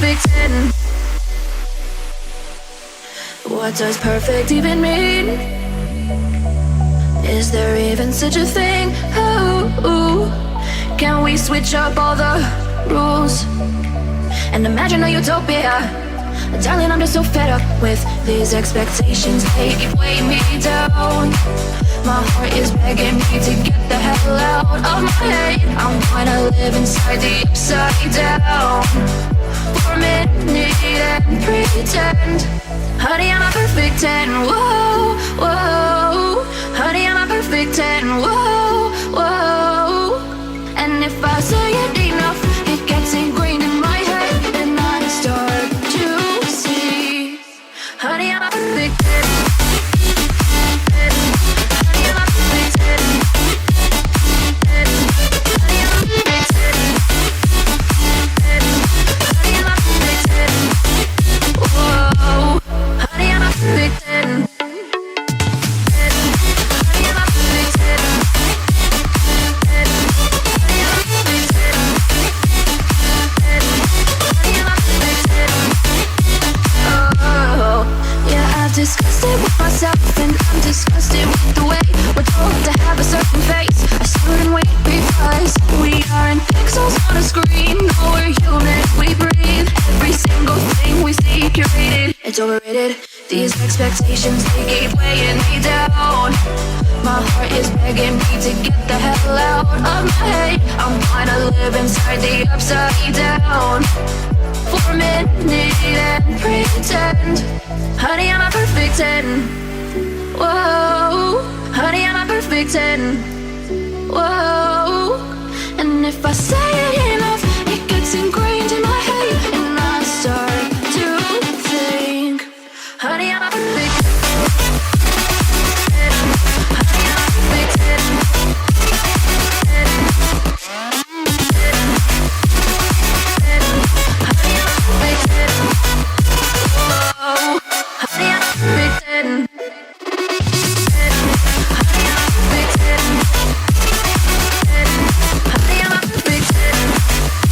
perfect 10? What does perfect even mean? Is there even such a thing? Oh, can we switch up all the rules and imagine a utopia? Darling, I'm just so fed up with these expectations. They keep weighing me down. My heart is begging me to get the hell out of my head. I'm gonna live inside the upside down for a minute and pretend. Honey, I'm a perfect 10. Whoa, whoa. Honey, I'm a perfect 10. Whoa, whoa. And if I say it enough, it gets ingrained in my head, and I start to see. Honey, I'm a perfect 10. Honey, I'm a perfect 10. Honey, I'm a perfect 10. Honey, I'm a perfect 10. Whoa. Honey, I'm a perfect 10. Honey, I'm a perfect 10. Disgusted with myself, and I'm disgusted with the way we're told to have a certain face, a certain weight, because we aren't pixels on a screen. No, we're humans, we breathe. Every single thing we see curated, it's overrated. These expectations, they keep weighing me down. My heart is begging me to get the hell out of my head. I'm gonna live inside the upside down for a minute and pretend. Honey, I'm a perfect 10. Whoa. Honey, I'm a perfect 10. Whoa. And if I say it enough, it gets ingrained in my head, and I start to think. Honey, I'm a perfect 10. Honey, I'm a perfect 10. Honey, I'm a perfect 10. Whoa. Honey, I'm a perfect 10. Honey, I'm a perfect 10. Honey, I'm a perfect 10.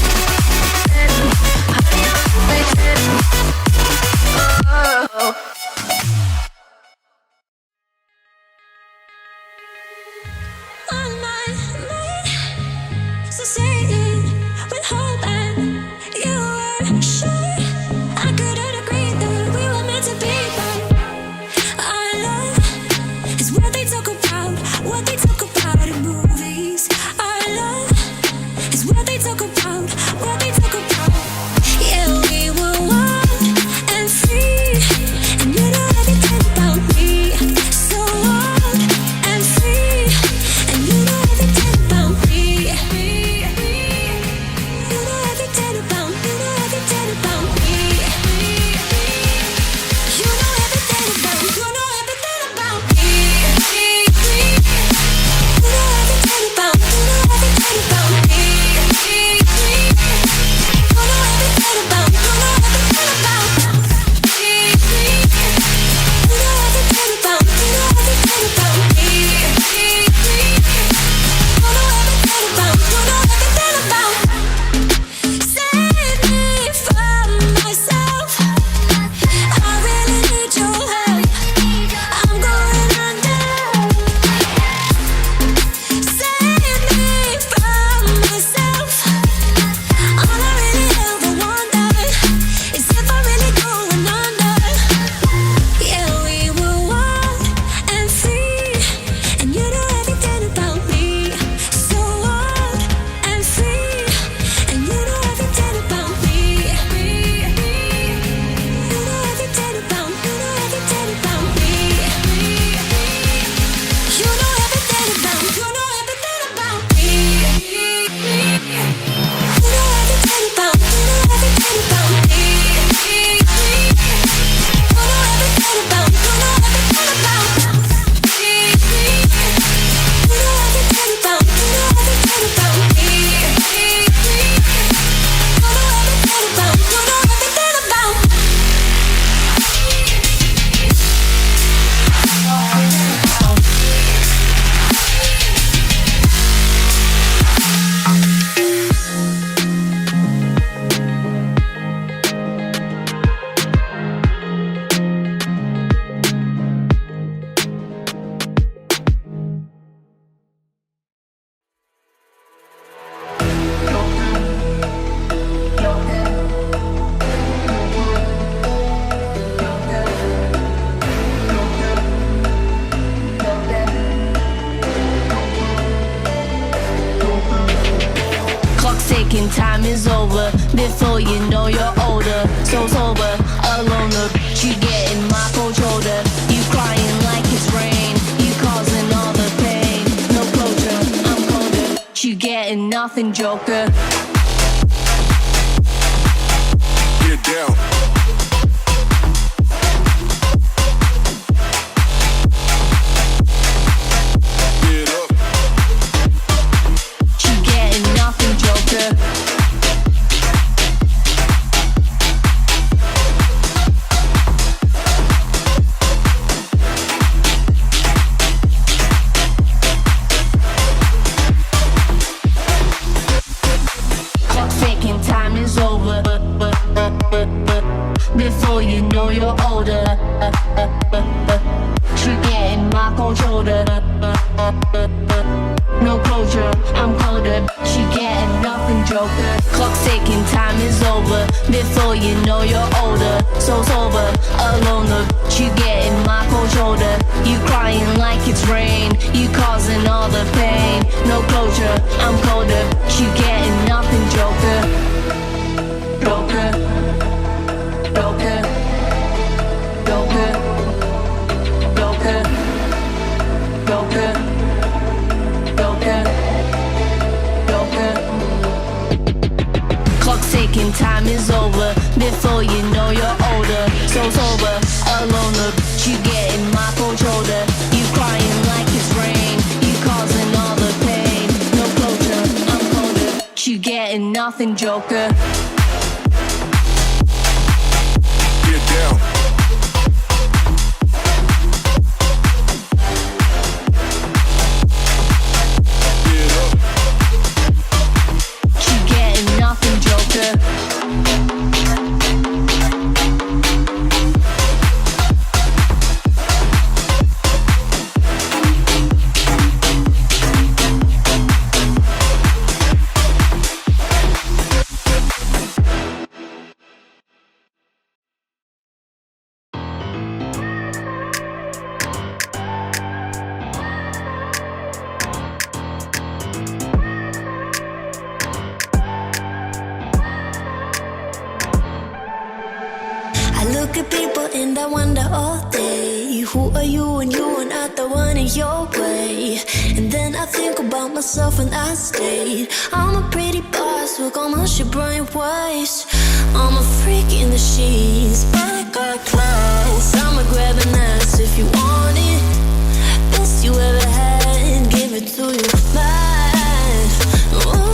time is over. Before you know you're older. So sober, alone, but you getting my cold shoulder. You crying like it's rain. You causing all the pain. No closure, I'm colder. You getting nothing, Joker. Get down. Before you know you're older. She getting my cold shoulder. No closure, I'm colder. She getting nothing, Joker. Clock's ticking, time is over. Before you know you're older. So sober, alone, but you getting my cold shoulder. You crying like it's rain. You causing all the pain. No closure, I'm colder. She getting nothing, Joker. Joker. Joker, Joker, Joker, Joker, Joker, Joker. Clock's ticking, time is over. Before you know you're older. So sober, alone, but you getting my cold shoulder. You crying like it's rain. You causing all the pain. No closure, I'm colder. You getting nothing, Joker. Down. Get up. She getting nothing, Joker. Look at people and I wonder all day, who are you and you are not the one in your way. And then I think about myself and I stayed. I'm a pretty boss with almost your brainwaves. I'm a freak in the sheets, but I got class. I'ma grab an ass if you want it. Best you ever had, give it to you live. Ooh.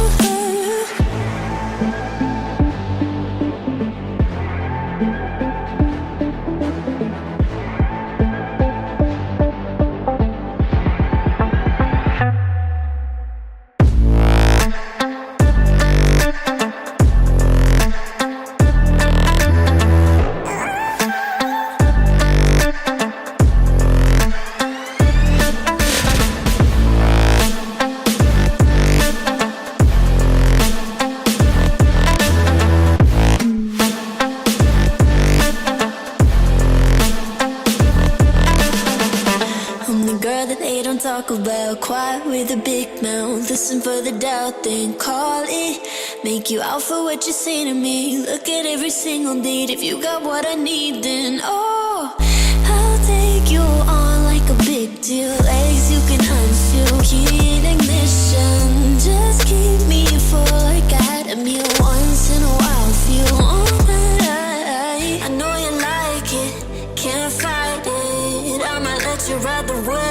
Talk about quiet with a big mouth. Listen for the doubt, then call it. Make you out for what you say to me. Look at every single date. If you got what I need, then oh, I'll take you on like a big deal. Legs you can unfeel, key in ignition. Just keep me full like I had a meal. Once in a while, feel alright. I know you like it, can't fight it. I might let you ride the wave.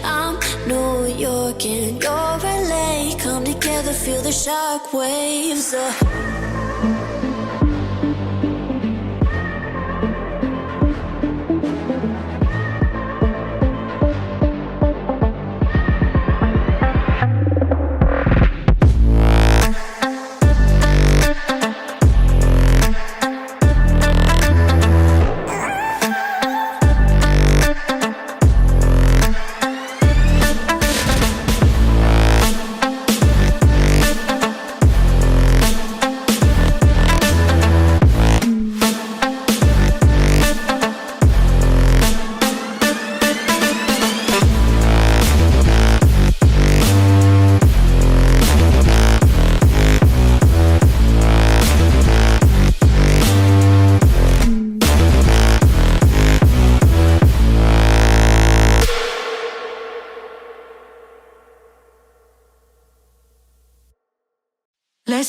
I'm New York and you're LA. Come together, feel the shock waves.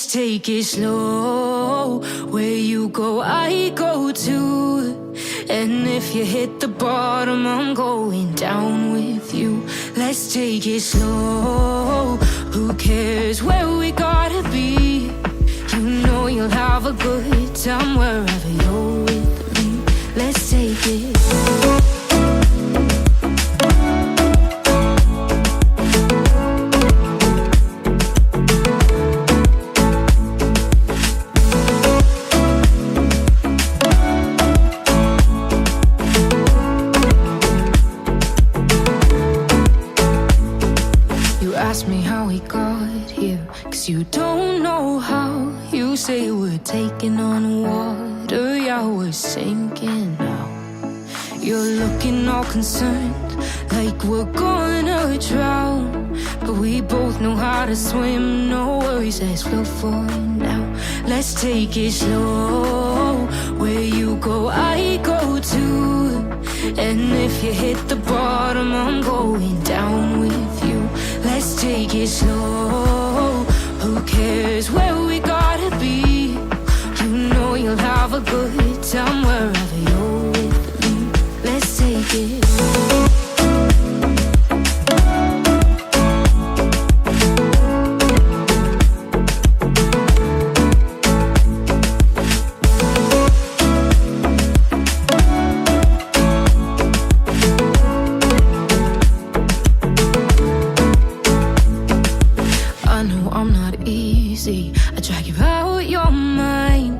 Let's take it slow. Where you go, I go too. And if you hit the bottom, I'm going down with you. Let's take it slow. Who cares where we gotta be? You know you'll have a good time wherever you're with me. Let's take it. Ask me how we got here, 'cause you don't know how. You say we're taking on water, yeah, we're sinking now. You're looking all concerned, like we're gonna drown. But we both know how to swim, no worries, let's float for now. Let's take it slow. Where you go, I go too. And if you hit the bottom, I'm going down with you. Let's take it slow. Who cares where we gotta be? You know you'll have a good time wherever you're with me. Let's take it. I drag you out your mind,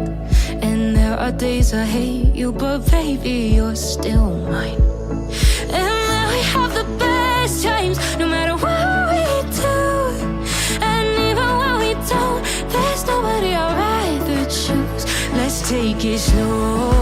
and there are days I hate you, but baby, you're still mine. And we have the best times, no matter what we do. And even when we don't, there's nobody I'd rather choose. Let's take it slow.